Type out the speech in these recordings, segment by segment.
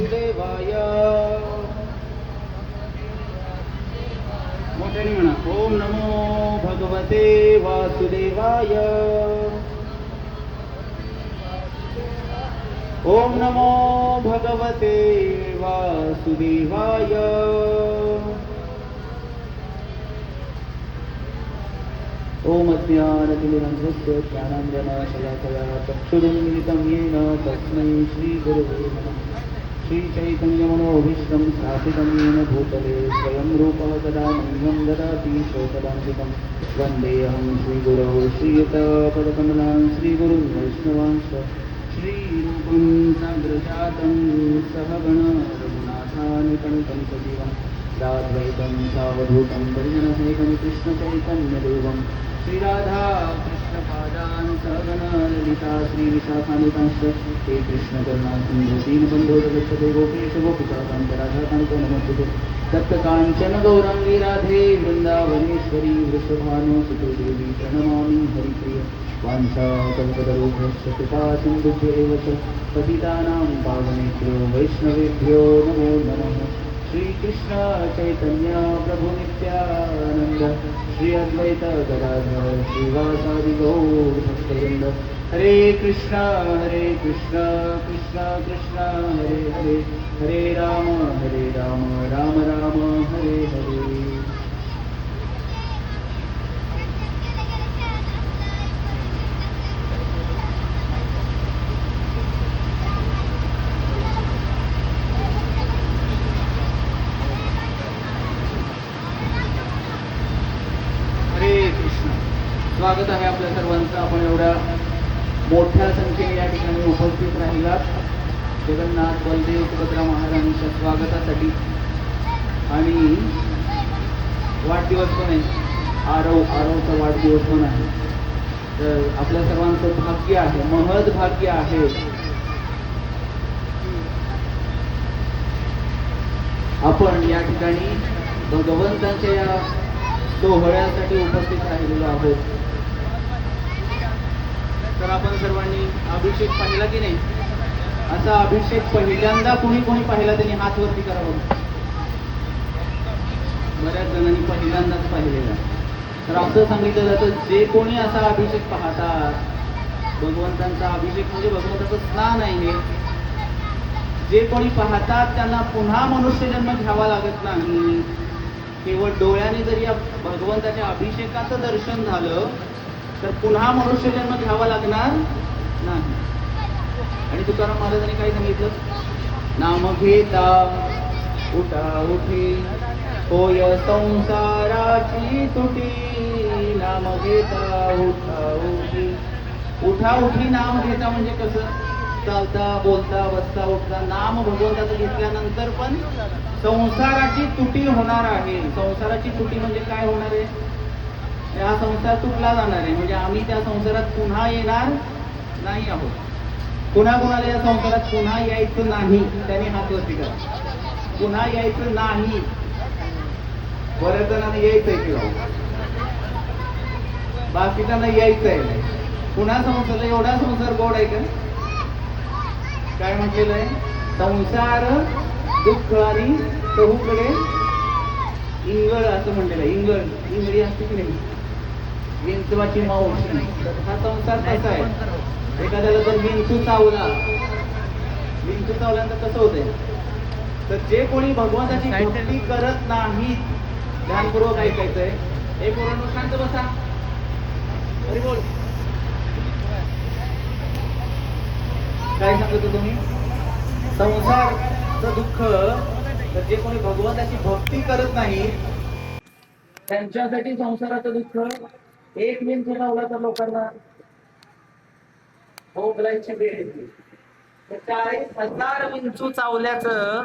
वासुदेवाय मोठ्याने म्हणा ओम नमो भगवते वासुदेवाय ओम नमो भगवते वासुदेवाय ओम अज्ञानतिमिरन्धस्य ज्ञानाञ्जनशलाकया चक्षुरुन्मिलितं येन तस्मै श्रीगुरवे नमः। श्रीचैतन्यमनोभीष्टं स्थापितं येन भूतले स्वयं रूपः कदा मह्यं ददाति शोकदान्तिकं वन्देऽहं श्रीगुरौ श्रीयुतपदकमलां श्रीगुरुं वैष्णवांश्च श्रीरूपं साग्रजातं सहगण रघुनाथानुकणितं सजीवं साद्वैतं सावधूतं परिजनसहितं कृष्णचैतन्यदेवं श्रीराधा कृष्णपादान् सहगण ललिता श्रीविशाखान्वितांश्च हे कृष्णकरुणा सिन्धु दीनबन्धो प्रगच्छते गोपेश गोपिकान्त राधाकान्त नमोस्तुते सप्तकाञ्चन गौरङ्गी राधे वृन्दावनेश्वरी वृषभानुसुते देवी प्रणमामि हरिप्रिय वाञ्छाकल्पतरुभ्यश्च कृपा सिन्धुभ्येव च पतितानां पावनेभ्यो वैष्णवेभ्यो नमो नमः। श्रीकृष्ण चैतन्य प्रभु नित्यानंद श्री अद्वैत गदाधर श्रीवासादि गौर भक्तवृंद हरे कृष्णा कृष्ण कृष्ण हरे हरे हरे राम राम राम हरे हरे। स्वागत आहे आपल्या सर्वांचं। आपण एवढ्या मोठ्या संख्येने या ठिकाणी उपस्थित राहिलात जगन्नाथ बलदेव सुभद्रा महाराजांच्या स्वागतासाठी। आणि वाढदिवस पण आहे, आरवचा वाढदिवस पण आहे। तर आपल्या सर्वांचं भाग्य आहे, महद भाग्य आहे आपण या ठिकाणी भगवंतांच्या या सोहळ्यासाठी उपस्थित राहिलेलो आहोत। तर आपण सर्वांनी अभिषेक पाहिला की नाही? असा अभिषेक पहिल्यांदा कोणी पाहिला त्यांनी हात वरती करावं। बऱ्याच जणांनी पहिल्यांदाच पाहिलेला। तर असं सांगितलं जातं जे कोणी असा अभिषेक पाहतात, भगवंतांचा अभिषेक म्हणजे भगवंताचं स्नान आहे हे, जे कोणी पाहतात त्यांना पुन्हा मनुष्य जन्म घ्यावा लागत नाही। केवळ डोळ्याने जरी या भगवंताच्या अभिषेकाचं दर्शन झालं तर पुन्हा मनुष्य जन्म घ्यावा लागणार नाही। आणि तुकाराम महाराजांनी काय सांगितलं? नाम घेता उठा उठी होय संसाराची तुटी, नाम घेता उठा उठी। उठा उठी नाम घेता म्हणजे कसं? चालता बोलता बसता उठता नाम भगवंताचं घेतल्यानंतर पण संसाराची तुटी होणार आहे। संसाराची तुटी म्हणजे काय होणार आहे? हा संसार तुटला जाणार आहे, म्हणजे आम्ही त्या संसारात पुन्हा येणार नाही आहोत। पुन्हा कोणाला या संसारात पुन्हा यायचं नाही त्याने हात वरती करा। पुन्हा यायचं नाही, बऱ्याच जणांना यायचंय किंवा बाकीच्यांना यायचंय। पुन्हा संसार एवढा संसार गोड आहे का? काय म्हटलेलं आहे? संसार दुःख आणि चहूकडे इंगळ असं म्हटलेलं आहे। इंगळी असते की नाही? विंचवाची मावशी। हा संसार कसा आहे? एखाद्याला जर विंचू चावल्यानंतर कसं होतंय? तर जे कोणी भगवंताची भक्ती करत नाही, ध्यानपूर्वक ऐकायचंय। एक पोरांनो शांत बसा, हरी बोल। काय सांगतो तुम्ही? संसारचं दुःख, तर जे कोणी भगवंताची भक्ती करत नाही त्यांच्यासाठी संसाराचं दुःख। एक विंचू चावला तर लोकांना भोगलायची वेळ येते। 40,000 विंचू चावल्याचं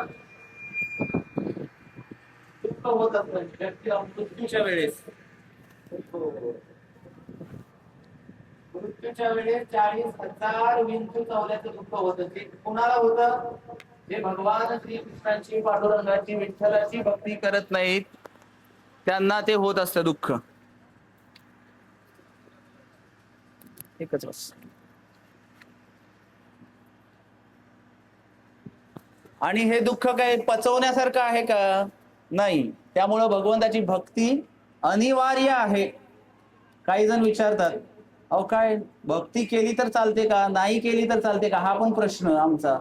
दुःख होत असतं व्यक्तीला मृत्यूच्या वेळेस। मृत्यूच्या वेळेस 40,000 विंचू चावल्याचं दुःख होतं। ते कुणाला होतं? जे भगवान श्रीकृष्णाची, पांडुरंगाची, विठ्ठलाची भक्ती करत नाहीत त्यांना ते होत असतं दुःख। एकच बस। आणि हे दुःख काय पचवण्यासारखं आहे का? नाही. त्यामुळं भगवंताची भक्ती अनिवार्य आहे. काही जण विचारतात, अहो काय भक्ती केली तर चालते का, नाही केली तर चालते का, हा पण प्रश्न आमचा.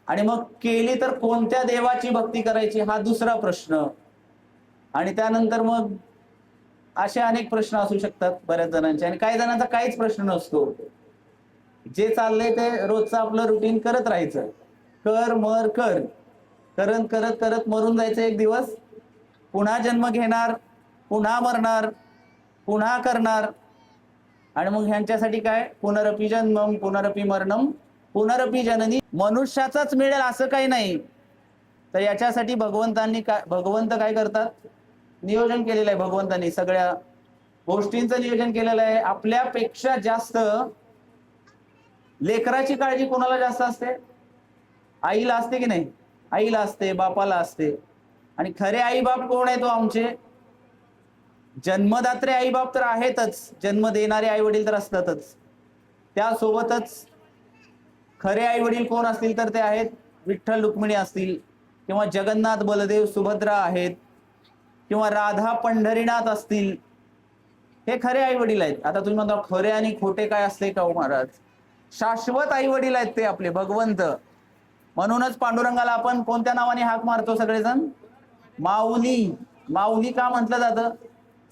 आणि मग केली तर कोणत्या देवाची भक्ती करायची हा दुसरा प्रश्न. आणि त्यानंतर मग असे अनेक प्रश्न असू शकतात बऱ्याच जणांचे. आणि काही जणांचा काहीच प्रश्न नसतो, जे चाललंय ते रोजचं आपलं रुटीन करत राहायचं. कर मर कर, करत करत करत मरून जायचं एक दिवस. पुन्हा जन्म घेणार, पुन्हा मरणार, पुन्हा करणार. आणि मग ह्यांच्यासाठी काय, पुनरपी जन्मम पुनरपी मरणम पुनरपी जननी. मनुष्याचाच मिळेल असं काही नाही. तर याच्यासाठी भगवंत काय करतात, नियोजन केलेलं आहे. भगवंतांनी सगळ्या गोष्टींचं नियोजन केलेलं आहे. आपल्यापेक्षा जास्त लेकराची काळजी कोणाला जास्त असते? आईला असते की नाही? आईला असते, बापाला असते. आणि खरे आई बाप कोण आहे? तो आमचे जन्मदात्रे आई बाप तर आहेतच, जन्म देणारे आई वडील तर असतातच. त्यासोबतच खरे आई वडील कोण असतील तर ते आहेत विठ्ठल रुक्मिणी असतील, किंवा जगन्नाथ बलदेव सुभद्रा आहेत, किंवा राधा पंढरीनाथ असतील. हे खरे आई वडील आहेत. आता तुम्ही म्हणता खरे आणि खोटे काय असते का हो महाराज? शाश्वत आई वडील आहेत ते आपले भगवंत. म्हणूनच पांडुरंगाला आपण कोणत्या नावाने हाक मारतो सगळेजण? माऊली. माऊली का म्हटलं जातं?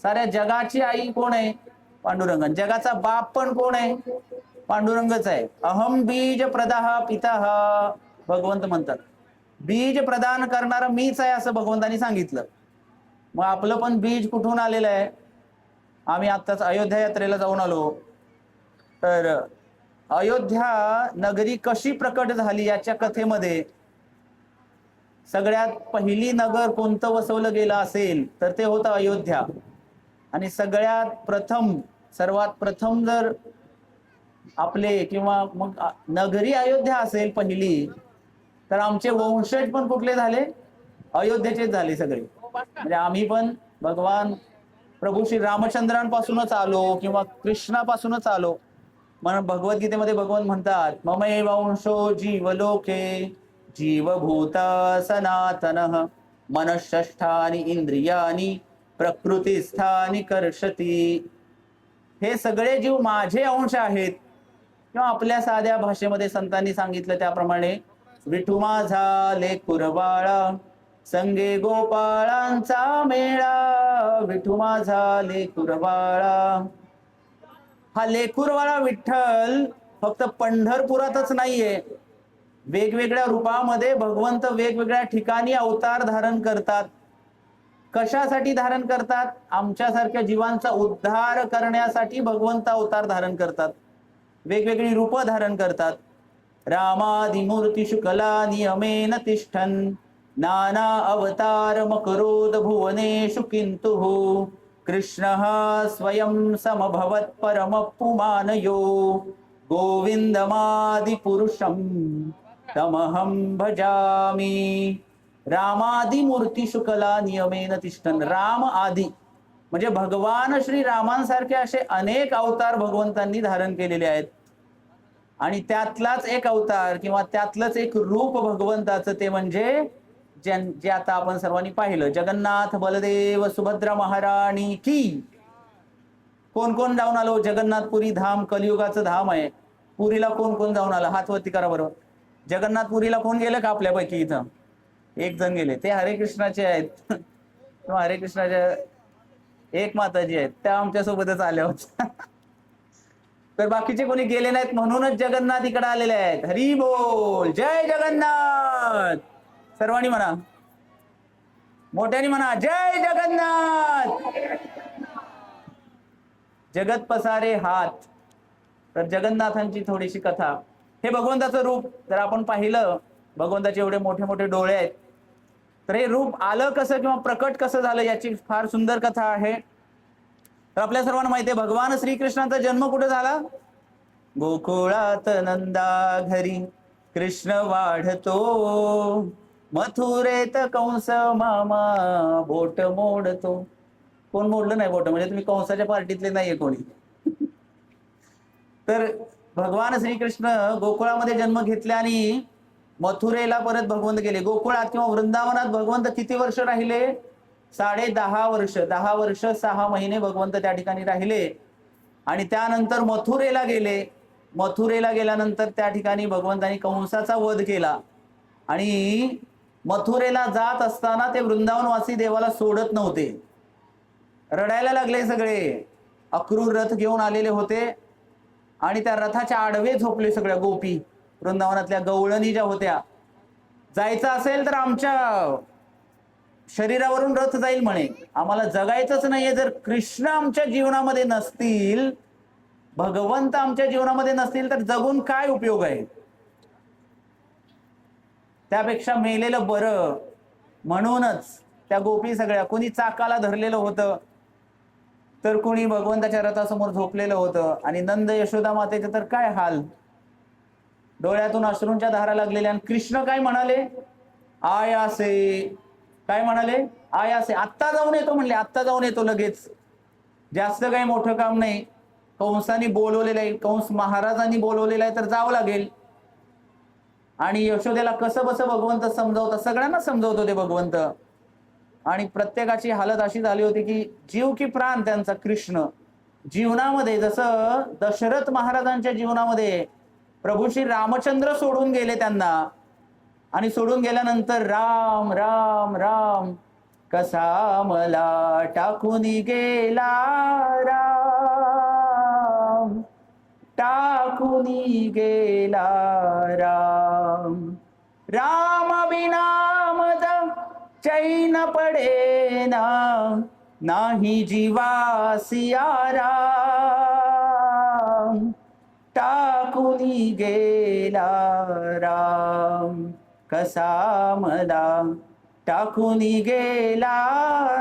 साऱ्या जगाची आई कोण आहे? पांडुरंग. जगाचा बाप पण कोण आहे? पांडुरंगच आहे. अहम बीज प्रदाह पिताह, भगवंत म्हणतात. बीज प्रदान करणारा मीच आहे असं भगवंतांनी सांगितलं. मग आपलं पण बीज कुठून आलेलं आहे? आम्ही आत्ताच अयोध्या यात्रेला जाऊन आलो. तर अयोध्या नगरी कशी प्रकट झाली याच्या कथेमध्ये सगळ्यात पहिली नगर कोणतं वसवलं गेलं असेल तर ते होतं अयोध्या. आणि सर्वात प्रथम जर आपले किंवा मग नगरी अयोध्या असेल पहिली, तर आमचे वंशज पण कुठले झाले? अयोध्येचेच झाले सगळे. म्हणजे आम्ही पण भगवान प्रभू श्री रामचंद्रांपासूनच आलो किंवा कृष्णापासूनच आलो. म्हणून भगवद्गीतेमध्ये भगवान म्हणतात, ममे वंशो जीवलोके जीवभूता सनातनः मनःष्ठानि इंद्रियानि प्रकृतिस्थानि कर्षति. हे सगळे जीव माझे अंश आहेत. किंवा आपल्या साध्या भाषेमध्ये संतांनी सांगितलं त्याप्रमाणे, विठू माझा लेकुरबाळा संगे गोपाळांचा मेळा, विठू माझा लेकुरबाळा. हा लेकुरवाळा विठ्ठल फक्त पंढरपुरातच नाहीये, वेगवेगळ्या रूपामध्ये भगवंत वेगवेगळ्या ठिकाणी अवतार धारण करतात. कशासाठी धारण करतात? आमच्यासारख्या जीवांचा उद्धार करण्यासाठी भगवंत अवतार धारण करतात, वेगवेगळी रूप धारण करतात. रामादिमूर्तिषु कला नियमेन तिष्ठन् नाना अवतार मकरोद भुवनेषु किन्तु कृष्णः स्वयं समभवत् परम पुमानयो गोविंदमादि पुरुषम तमहं भजामि. रामादि मूर्ती शुकला नियमेन तिष्ठन्. राम आदि म्हणजे भगवान श्री रामांसारखे असे अनेक अवतार भगवंतांनी धारण केलेले आहेत. आणि त्यातलाच एक अवतार किंवा त्यातलंच एक रूप भगवंताचं ते म्हणजे जे आता आपण सर्वांनी पाहिलं, जगन्नाथ बलदेव सुभद्रा महाराणी की. कोण कोण जाऊन आलो? जगन्नाथपुरी धाम कलियुगाचं धाम आहे. पुरीला कोण कोण जाऊन आलं? हात वरती करा बरोबर. जगन्नाथपुरीला कोण गेलं का आपल्यापैकी? इथं एक जण गेले, ते हरे कृष्णाचे आहेत किंवा हरे कृष्णाच्या एक माताजी आहेत, त्या आमच्या सोबतच आल्या होत्या. तर बाकीचे कोणी गेले नाहीत म्हणूनच जगन्नाथ इकडे आलेले आहेत. हरी बोल, जय जगन्नाथ. सर्वांनी म्हणा, मोठ्याने म्हणा, जय जगन्नाथ. जगत पसारे हात. तर जगन्नाथांची थोडीशी कथा. हे भगवंताचं रूप जर आपण पाहिलं, भगवंताचे एवढे मोठे मोठे डोळे आहेत, तर हे रूप आलं कसं किंवा प्रकट कसं झालं याची फार सुंदर कथा आहे. तर आपल्या सर्वांना माहिती आहे भगवान श्रीकृष्णाचा जन्म कुठे झाला? गोकुळात नंदा घरी कृष्ण वाढतो, मथुरेत कंस मामा बोट मोडतो. कोण मोडलं नाही बोट? म्हणजे तुम्ही कंसाच्या पार्टीतले नाहीये कोणी. तर भगवान श्रीकृष्ण गोकुळामध्ये जन्म घेतल्याने मथुरेला परत भगवंत गेले. गोकुळात किंवा वृंदावनात भगवंत किती वर्ष राहिले? 10.5 वर्ष. 10 वर्ष 6 महिने भगवंत त्या ठिकाणी राहिले. आणि त्यानंतर मथुरेला गेले. मथुरेला गेल्यानंतर त्या ठिकाणी भगवंतांनी कंसाचा वध केला. आणि मथुरेला जात असताना ते वृंदावनवासी देवाला सोडत नव्हते. रडायला लागले सगळे. अक्रूर रथ घेऊन आलेले होते आणि त्या रथाच्या आडवे झोपले सगळ्या गोपी. वृंदावनातल्या गवळणी ज्या होत्या, जायचं असेल तर आमच्या शरीरावरून रथ जाईल म्हणे, आम्हाला जगायचंच नाहीये. जर कृष्ण आमच्या जीवनामध्ये नसतील, भगवंत आमच्या जीवनामध्ये नसतील, तर जगून काय उपयोग आहे? त्यापेक्षा मेलेलं बरं. म्हणूनच त्या गोपी सगळ्या, कोणी चाकाला धरलेलं होतं, तर कोणी भगवंताच्या रथासमोर झोपलेलं होतं. आणि नंद यशोदा मातेचे तर काय हाल, डोळ्यातून अश्रूंच्या धारा लागलेल्या. आणि कृष्ण काय म्हणाले? आयासे. काय म्हणाले? आयासे. आत्ता जाऊन येतो म्हणले, आत्ता जाऊन येतो लगेच. जास्त काही मोठं काम नाही. कंसाने बोलवलेलं आहे, कंस महाराजांनी बोलवलेलं आहे, तर जावं लागेल. आणि यशोदेला कसं बसं भगवंत समजावतात, सगळ्यांना समजवतो ते भगवंत. आणि प्रत्येकाची हालत अशी झाली होती की जीव की प्राण त्यांचा कृष्ण. जीवनामध्ये जसं दशरथ महाराजांच्या जीवनामध्ये प्रभू श्री रामचंद्र सोडून गेले त्यांना, आणि सोडून गेल्यानंतर राम राम राम कसा मला टाकून गेला, राम टाकून गेला, राम राम बिना मज चैन पडेना, नाही जीवासिया राम टाकून गेला, राम कसा मला टाकून गेला,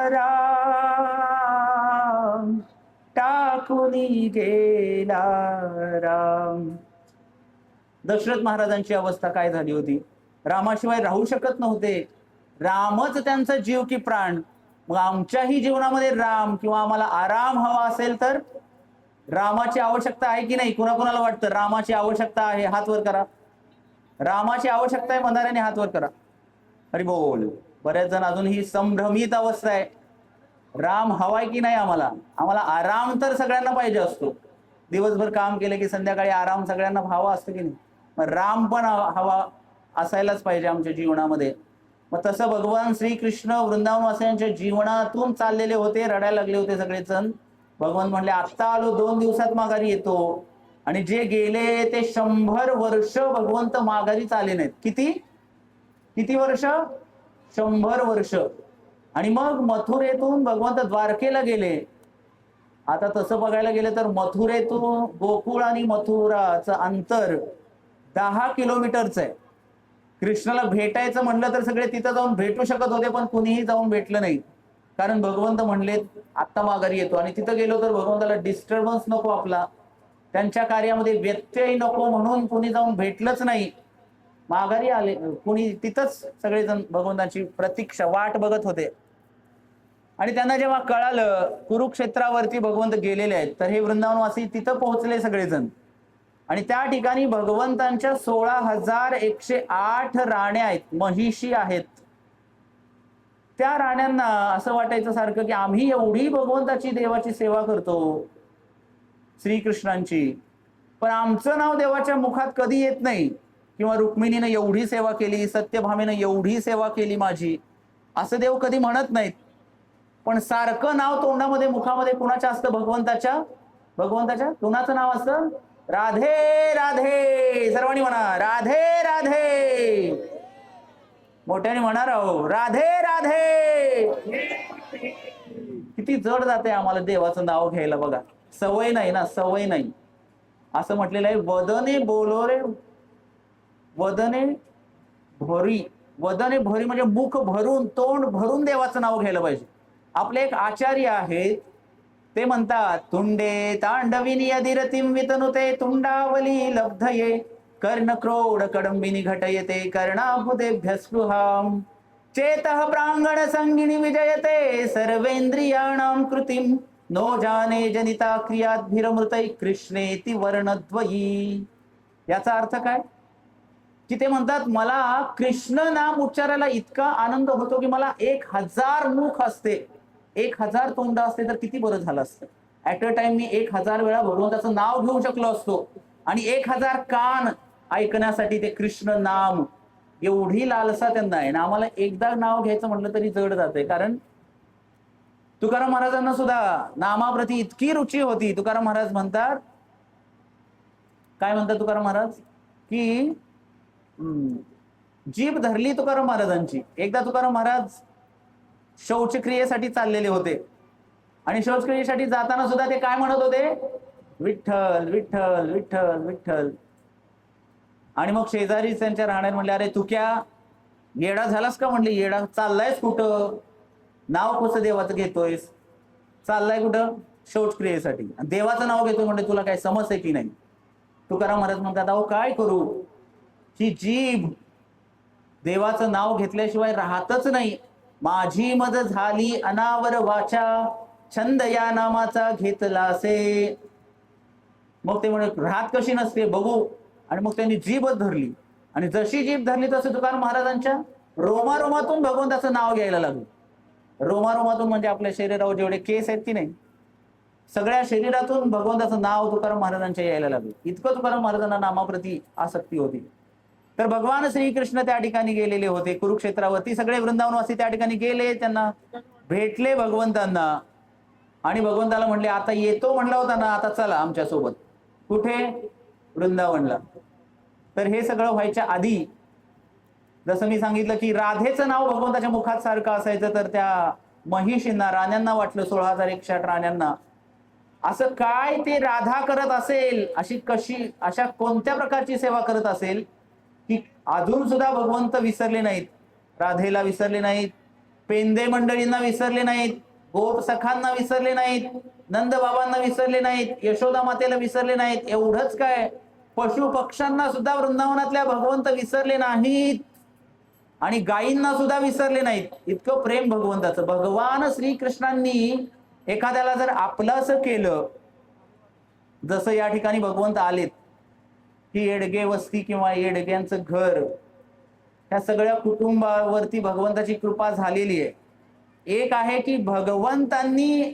राम टाकून गेला, राम. दशरथ महाराजांची अवस्था काय झाली होती? रामाशिवाय राहू शकत नव्हते. रामच त्यांचा जीव की प्राण. मग आमच्याही जीवनामध्ये राम किंवा आम्हाला आराम हवा असेल तर रामाची आवश्यकता आहे की नाही? कुणाकुणाला वाटतं रामाची आवश्यकता आहे? हात वर करा. रामाची आवश्यकता आहे म्हणणाऱ्याने हात वर करा. अरे बोल. बरेच जण अजूनही संभ्रमित अवस्था आहे. राम हवाय की नाही आम्हाला? आम्हाला आराम तर सगळ्यांना पाहिजे असतो. दिवसभर काम केलं की संध्याकाळी आराम सगळ्यांना हवा असतो की नाही? मग राम पण हवा असायलाच पाहिजे आमच्या जीवनामध्ये. मग तसं भगवान श्रीकृष्ण वृंदावनवासियांच्या जीवनातून चाललेले होते. रडायला लागले होते सगळेजण. भगवान म्हणले, आत्ता आलो, 2 दिवसात माघारी येतो. आणि जे गेले ते 100 वर्ष भगवंत माघारी आले नाहीत. किती वर्ष? 100 वर्ष. आणि मग मथुरेतून भगवंत द्वारकेला गेले. आता तसं बघायला गेलं तर मथुरेतून गोकुळ आणि मथुराचं अंतर 10 किलोमीटरचं आहे. कृष्णाला भेटायचं म्हणलं तर सगळे तिथं जाऊन भेटू शकत होते, पण कुणीही जाऊन भेटलं नाही. कारण भगवंत म्हणले आत्ता माघारी येतो. आणि तिथं गेलो तर भगवंताला डिस्टर्बन्स नको, आपला त्यांच्या कार्यामध्ये व्यत्यय नको, म्हणून कुणी जाऊन भेटलंच नाही. माघारी आले, कुणी तिथंच सगळेजण भगवंताची प्रतीक्षा वाट बघत होते. आणि त्यांना जेव्हा कळालं कुरुक्षेत्रावरती भगवंत गेलेले आहेत, तर हे वृंदावनवासी तिथं पोहोचले सगळेजण. आणि त्या ठिकाणी भगवंतांच्या 16,108 राण्या आहेत, महिषी आहेत. त्या राण्यांना असं वाटायचं सारखं की आम्ही एवढी भगवंताची देवाची सेवा करतो, श्रीकृष्णांची, पण आमचं नाव देवाच्या मुखात कधी येत नाही. किंवा रुक्मिणीनं एवढी सेवा केली, सत्यभामेनं एवढी सेवा केली माझी, असं देव कधी म्हणत नाहीत. पण सारखं नाव तोंडामध्ये मुखामध्ये कुणाच्या असतं? भगवंताच्या. कुणाचं नाव असतं? राधे राधे. सर्वांनी म्हणा राधे राधे. मोठ्याने म्हणणार आहो राधे राधे. किती जड जाते आम्हाला देवाचं नाव घ्यायला बघा. सवय नाही ना, सवय नाही. असं म्हटलेलं आहे, वदने बोलोरे वदने भरी. वदने भरी म्हणजे मुख भरून, तोंड भरून देवाचं नाव घ्यायला पाहिजे. आपले एक आचार्य आहेत, ते म्हणतात, तुंडे तांडविनी अधीरतीम वितनुते तुंडावली लब्धये कर्ण क्रोड कडंबिनी घटयते कर्णाभुतेभ्य स्पृहाम चेतः प्रांगण संगिनी विजयते सर्वेंद्रियाणां कृतिम नो जाने जनिता क्रियाद्भिरमृतै कृष्णेति वर्णद्वयी. याचा अर्थ काय? की ते म्हणतात मला कृष्ण नाम उच्चारायला इतका आनंद होतो की मला 1000 मुख असते, 1000 तोंड असते तर किती बरं झालं असतं. ऍट अ टाइम मी 1000 वेळा भगवंताचं नाव घेऊ शकलो असतो आणि 1000 कान ऐकण्यासाठी ते कृष्ण नाम, एवढी लालसा त्यांना आहे ना. आम्हाला एकदा नाव घ्यायचं म्हटलं तरी जड जाते, कारण तुकाराम महाराजांना सुद्धा नामाप्रती इतकी रुची होती. तुकाराम महाराज म्हणतात, काय म्हणतात तुकाराम महाराज, की जीभ धरली तुकाराम महाराजांची. एकदा तुकाराम महाराज शौचक्रियेसाठी चाललेले होते आणि शौचक्रियेसाठी जाताना सुद्धा ते काय म्हणत होते, विठ्ठल विठ्ठल विठ्ठल विठ्ठल. आणि मग शेजारी त्यांच्या राहण्यात म्हणले, अरे तू क्या येडा झालास का, म्हणले येडा, चाललायस कुठं, नाव कसं देवाचं घेतोयस, चाललाय कुठं शौचक्रियेसाठी, देवाचं नाव घेतोय, म्हणजे तुला काय समज आहे की नाही. तुकाराम महाराज म्हणतात, अहो काय करू, ही जीभ देवाचं नाव घेतल्याशिवाय राहतच नाही. माझी मज झाली अनावर वाचा, छंद या नामाचा घेतलासे. मग ते म्हणे राहत कशी नसते बघू. आणि मग त्यांनी जीभच धरली आणि जशी जीभ धरली तसे तुकाराम महाराजांच्या रोमारोमातून भगवंताचं नाव घ्यायला लागलं. रोमारोमातून म्हणजे आपल्या शरीरावर जेवढे केस आहेत की नाही, सगळ्या शरीरातून भगवंताचं नाव तुकाराम महाराजांच्या यायला लागलं. इतकं तुकाराम महाराजांना नामाप्रती आसक्ती होती. तर भगवान श्रीकृष्ण त्या ठिकाणी गेलेले होते कुरुक्षेत्रावरती. सगळे वृंदावनवासी त्या ठिकाणी गेले, त्यांना भेटले भगवंतांना आणि भगवंताला म्हणले, आता येतो म्हणला होता ना, आता चला आमच्या सोबत. कुठे, वृंदावनला. तर हे सगळं व्हायच्या आधी जसं मी सांगितलं की राधेचं नाव भगवंताच्या मुखात सारखं असायचं, तर त्या महिषींना, राण्यांना वाटलं, 16,108 राण्यांना, असं काय ते राधा करत असेल, अशा कोणत्या प्रकारची सेवा करत असेल की अजून सुद्धा भगवंत विसरले नाहीत. राधेला विसरले नाहीत, पेंदे मंडळींना विसरले नाहीत, गोप सखांना विसरले नाहीत, नंद बाबांना विसरले नाहीत, यशोदा मातेला विसरले नाहीत. एवढंच काय, पशु पक्ष्यांना सुद्धा वृंदावनातल्या भगवंत विसरले नाहीत आणि गायींना सुद्धा विसरले नाहीत. इतकं प्रेम भगवंताचं. भगवान श्रीकृष्णांनी एखाद्याला जर आपलंसं केलं, जसं या ठिकाणी भगवंत आलेत, ही येडगे वस्ती किंवा येडग्यांचं घर, त्या सगळ्या कुटुंबावरती भगवंताची कृपा झालेली आहे. एक आहे की भगवंतांनी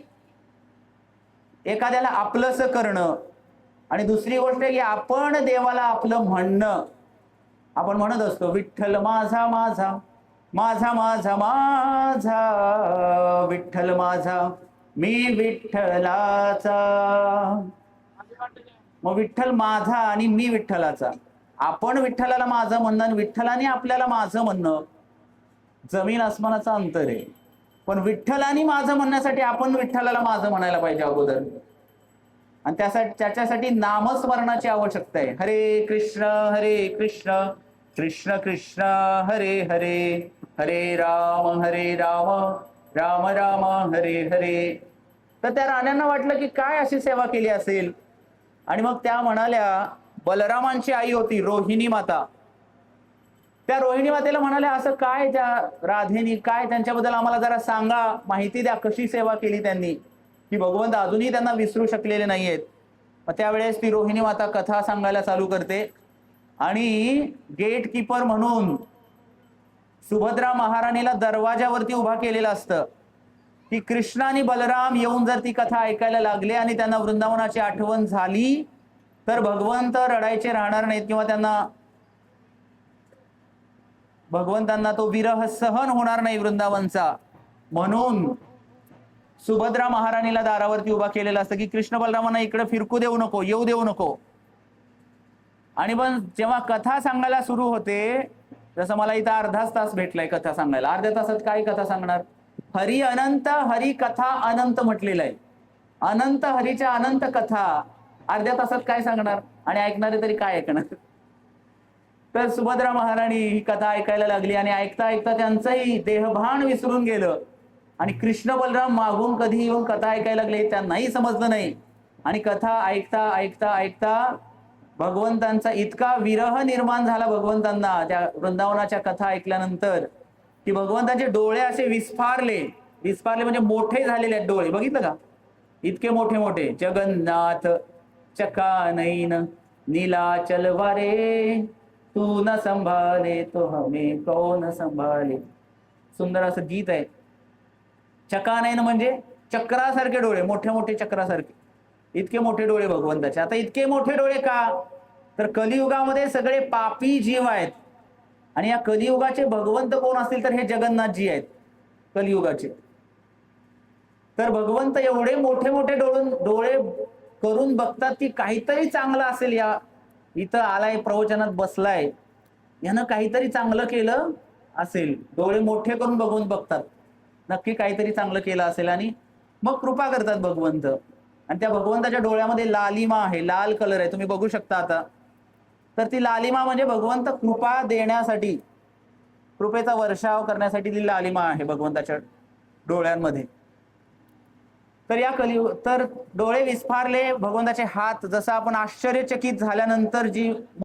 एखाद्याला आपलंसं करणं, आणि दुसरी गोष्ट आहे की आपण देवाला आपलं म्हणणं. आपण म्हणत असतो, विठ्ठल माझा माझा माझा माझा माझा, विठ्ठल माझा मी विठ्ठलाचा. मग विठ्ठल माझा आणि मी विठ्ठलाचा. आपण विठ्ठलाला माझं म्हणणं आणि विठ्ठलाने आपल्याला माझं म्हणणं, जमीन आसमानाचं अंतर आहे. पण विठ्ठलाने माझं म्हणण्यासाठी आपण विठ्ठलाला माझं म्हणायला पाहिजे अगोदर, आणि त्याच्यासाठी नामस्मरणाची आवश्यकता आहे. हरे कृष्ण कृष्ण कृष्ण हरे हरे, हरे राम राम राम हरे हरे. तर त्या राण्यांना वाटलं की काय अशी सेवा केली असेल, आणि मग त्या म्हणाल्या, बलरामांची आई होती रोहिणी माता, त्या रोहिणी मातेला म्हणाल्या, असं काय त्या राधेनी, काय त्यांच्याबद्दल आम्हाला जरा सांगा, माहिती द्या, कशी सेवा केली त्यांनी, की भगवंत अजूनही त्यांना विसरू शकलेले नाहीयेत. मग त्यावेळेस ती रोहिणी माता कथा सांगायला चालू करते आणि गेट कीपर म्हणून सुभद्रा महाराणीला दरवाजावरती उभा केलेलं असतं की कृष्ण आणि बलराम येऊन जर ती कथा ऐकायला लागले आणि त्यांना वृंदावनाची आठवण झाली तर भगवंत रडायचे राहणार नाहीत, किंवा भगवंतांना तो विरह सहन होणार नाही वृंदावनचा. म्हणून सुभद्रा महाराणीला दारावरती उभा केलेला असतं की कृष्ण बलरामांना इकडे फिरकू देऊ नको, येऊ देऊ नको. आणि पण जेव्हा कथा सांगायला सुरू होते, जसं मला इथं अर्धाच तास भेटलाय कथा सांगायला, अर्ध्या तासात काय कथा सांगणार, हरी अनंत, हरी कथा अनंत म्हटलेलं आहे. अनंत हरीच्या अनंत कथा अर्ध्या तासात काय सांगणार, आणि ऐकणारे तरी काय ऐकणार. तर सुभद्रा महाराणी ही कथा ऐकायला लागली आणि ऐकता ऐकता त्यांचंही देहभान विसरून गेलं, आणि कृष्ण बलराम मागून कधी येऊन कथा ऐकायला लागले त्यांनाही समजलं नाही. आणि कथा ऐकता ऐकता ऐकता भगवंतांचा इतका विरह निर्माण झाला भगवंतांना त्या वृंदावनाच्या कथा ऐकल्यानंतर, की भगवंताचे डोळे असे विस्फारले म्हणजे मोठे झालेले आहेत डोळे. बघितलं का, इतके मोठे मोठे. जगन्नाथ चकानैन नीलाचल वारे तू न संभाले तो हमें कौन संभाले. सुंदर असं गीत आहे. चकानयन म्हणजे चक्रासारखे डोळे, मोठे मोठे चक्रासारखे, इतके मोठे डोळे भगवंताचे. आता इतके मोठे डोळे का, तर कलियुगामध्ये सगळे पापी जीव आहेत आणि या कलियुगाचे भगवंत कोण असतील तर हे जगन्नाथजी आहेत कलियुगाचे. तर भगवंत एवढे मोठे मोठे डोळे करून बघतात की काहीतरी चांगलं असेल, या इथं आलाय प्रवचनात बसलाय, यानं काहीतरी चांगलं केलं असेल. डोळे मोठे करून बघून बघतात, नक्की काहीतरी चांगलं केलं असेल आणि मग कृपा करतात भगवंत. आणि त्या भगवंताच्या डोळ्यामध्ये लालिमा आहे, लाल कलर आहे, तुम्ही बघू शकता आता. तर ती लालिमा म्हणजे भगवंत कृपा देण्यासाठी, कृपेचा वर्षाव करण्यासाठी ती लालिमा आहे भगवंताच्या डोळ्यांमध्ये. तर या तर डोळे विस्फारले, भगवंताचे हात, जसं आपण आश्चर्यचकित झाल्यानंतर जी